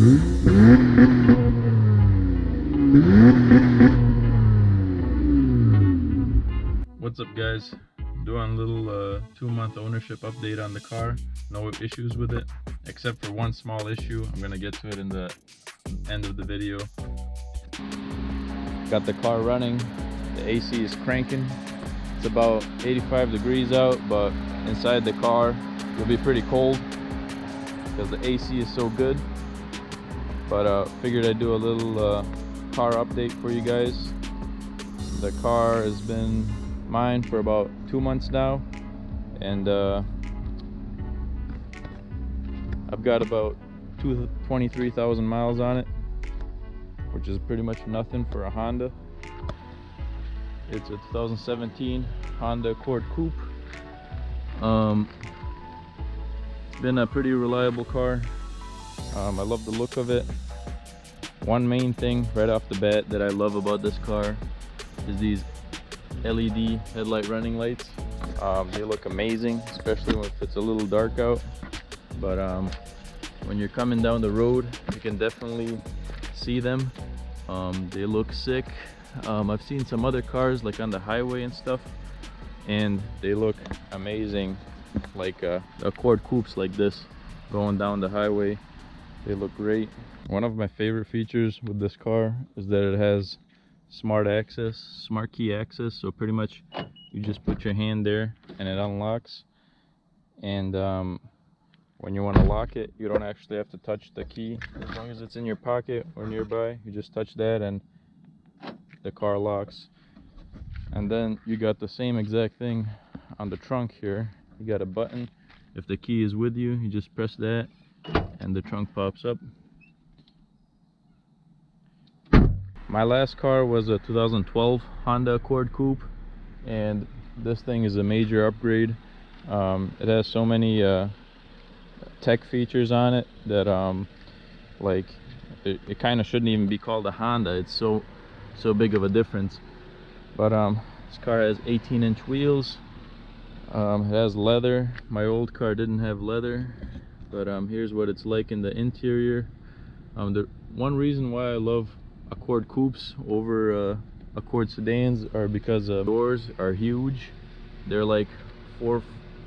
What's up, guys? Doing a little 2-month ownership update on the car. No issues with it, except for one small issue. I'm gonna get to it in the end of the video. Got the car running. The AC is cranking. It's about 85 degrees out, but inside the car will be pretty cold because the AC is so good. But figured I'd do a little car update for you guys. The car has been mine for about 2 months now, and I've got about 23,000 miles on it, which is pretty much nothing for a Honda. It's a 2017 Honda Accord Coupe. It's been a pretty reliable car. I love the look of it. One main thing right off the bat that I love about this car is these LED headlight running lights. They look amazing, especially if it's a little dark out. But when you're coming down the road, you can definitely see them. They look sick. I've seen some other cars like on the highway and stuff, and they look amazing, like Accord Coupes like this going down the highway. They look great. One of my favorite features with this car is that it has smart key access. So pretty much you just put your hand there and it unlocks, and when you want to lock it, you don't actually have to touch the key. As long as it's in your pocket or nearby, you just touch that and the car locks. And then you got the same exact thing on the trunk here. You got a button. If the key is with you, you just press that and the trunk pops up. My last car was a 2012 Honda Accord Coupe, and this thing is a major upgrade. It has so many tech features on it that like it kind of shouldn't even be called a Honda. It's so big of a difference. But this car has 18-inch wheels. It has leather. My old car didn't have leather, but here's what it's like in the interior. The one reason why I love Accord Coupes over Accord sedans are because the doors are huge. They're like four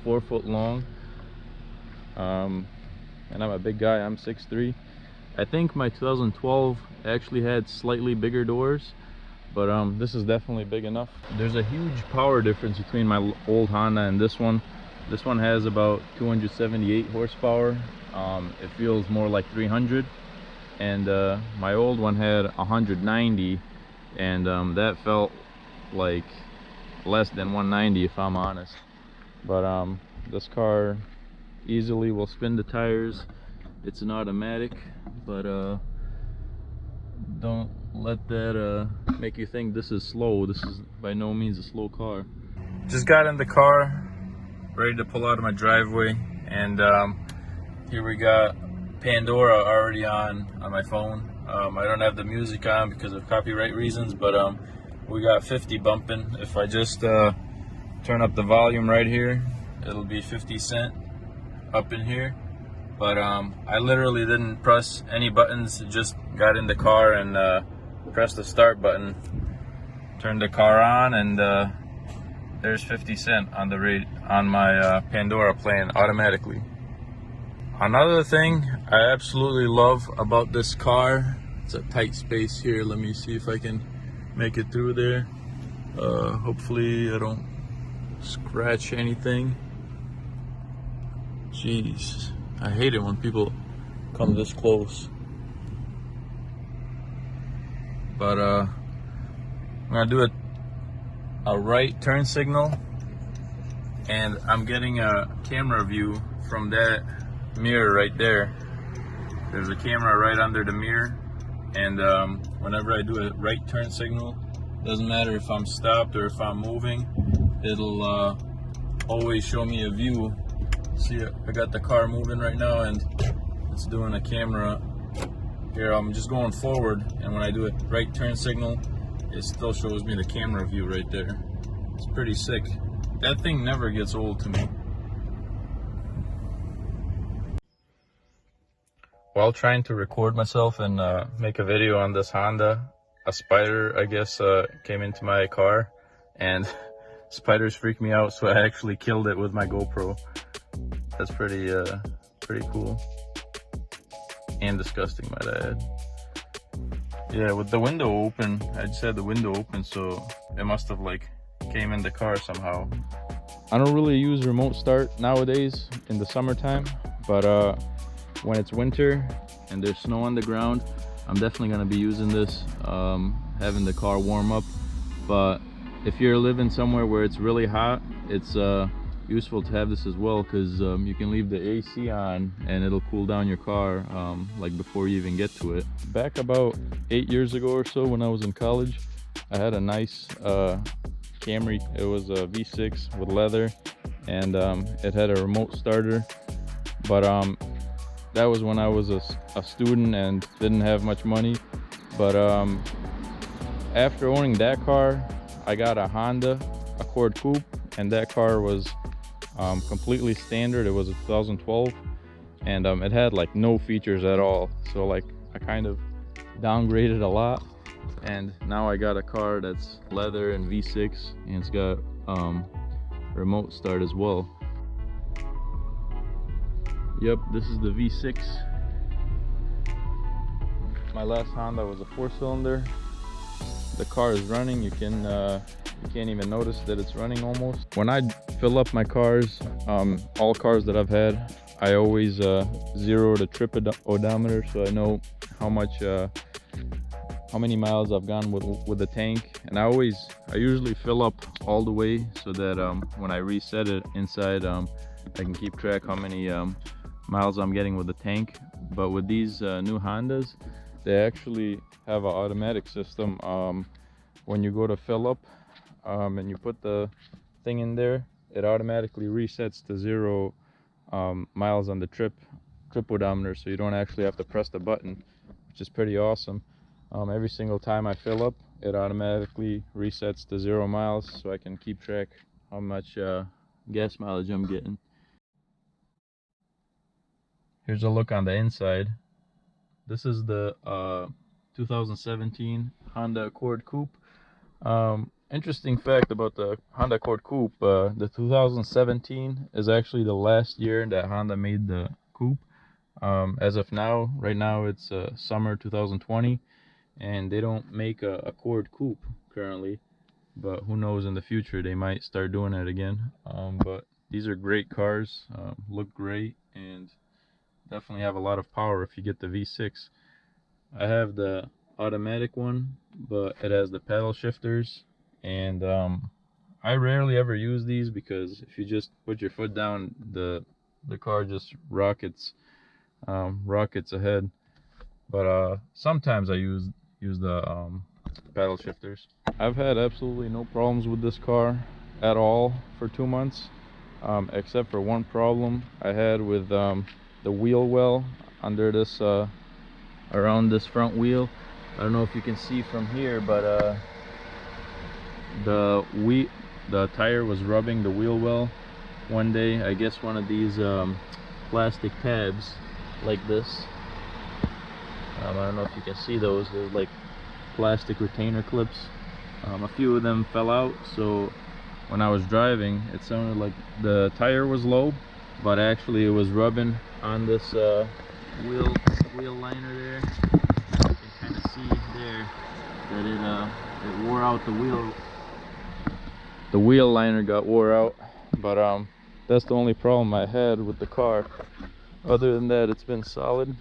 foot long, and I'm a big guy. I'm 6'3". I think my 2012 actually had slightly bigger doors, but this is definitely big enough. There's a huge power difference between my old Honda and this one. This one has about 278 horsepower. It feels more like 300. And my old one had 190, and that felt like less than 190 if I'm honest. But this car easily will spin the tires. It's an automatic, but don't let that make you think this is slow. This is by no means a slow car. Just got in the car, ready to pull out of my driveway, and here we got Pandora already on my phone. I don't have the music on because of copyright reasons, but we got 50 bumping. If I just turn up the volume right here, it'll be 50 Cent up in here. But I literally didn't press any buttons. Just got in the car and pressed the start button, turned the car on, and there's 50 Cent on the on my Pandora playing automatically. Another thing I absolutely love about this car, it's a tight space here. Let me see if I can make it through there. Hopefully I don't scratch anything. Jeez, I hate it when people come this close. But I'm gonna do a right turn signal, and I'm getting a camera view from that mirror right there. There's a camera right under the mirror, and whenever I do a right turn signal, doesn't matter if I'm stopped or if I'm moving, it'll always show me a view. See, I got the car moving right now, and it's doing a camera here. I'm just going forward, and when I do a right turn signal, it still shows me the camera view right there. It's pretty sick. That thing never gets old to me. While trying to record myself and make a video on this Honda, a spider, I guess, came into my car, and spiders freak me out, so I actually killed it with my GoPro. That's pretty cool. And disgusting, might I add. Yeah, with the window open, I just had the window open, so it must have like came in the car somehow. I don't really use remote start nowadays in the summertime, but when it's winter and there's snow on the ground, I'm definitely gonna be using this, having the car warm up. But if you're living somewhere where it's really hot, it's useful to have this as well, because you can leave the AC on and it'll cool down your car like before you even get to it. Back about 8 years ago or so, when I was in college, I had a nice Camry. It was a V6 with leather, and it had a remote starter, but that was when I was a student and didn't have much money. But after owning that car, I got a Honda Accord Coupe, and that car was completely standard. It was a 2012, and it had like no features at all, so like I kind of downgraded a lot, and now I got a car that's leather and V6, and it's got remote start as well. Yep, this is the V6. My last Honda was a 4-cylinder. The car is running. You can't even notice that it's running almost. When I fill up my cars, all cars that I've had, I always zero the trip odometer, so I know how many miles I've gone with the tank. And I usually fill up all the way, so that when I reset it inside, I can keep track how many miles I'm getting with the tank. But with these new Hondas, they actually have an automatic system. When you go to fill up and you put the thing in there, it automatically resets to 0 miles on the trip odometer, so you don't actually have to press the button, which is pretty awesome. Every single time I fill up, it automatically resets to 0 miles, so I can keep track how much gas mileage I'm getting. Here's a look on the inside. This is the 2017 Honda Accord Coupe. Interesting fact about the Honda Accord Coupe, the 2017 is actually the last year that Honda made the coupe. As of now, right now it's summer 2020, and they don't make a Accord Coupe currently, but who knows, in the future they might start doing it again. But these are great cars, look great, and definitely have a lot of power if you get the V6. I have the automatic one, but it has the paddle shifters, and I rarely ever use these, because if you just put your foot down, the car just rockets ahead. But sometimes I use the paddle shifters. I've had absolutely no problems with this car at all for 2 months, except for one problem I had with the wheel well under this around this front wheel. I don't know if you can see from here, but the tire was rubbing the wheel well one day. I guess one of these plastic tabs like this, I don't know if you can see those, they're like plastic retainer clips. A few of them fell out, so when I was driving, it sounded like the tire was low, but actually it was rubbing on this wheel liner there. You can kind of see there that it wore out the wheel. The wheel liner got wore out, but that's the only problem I had with the car. Other than that, it's been solid.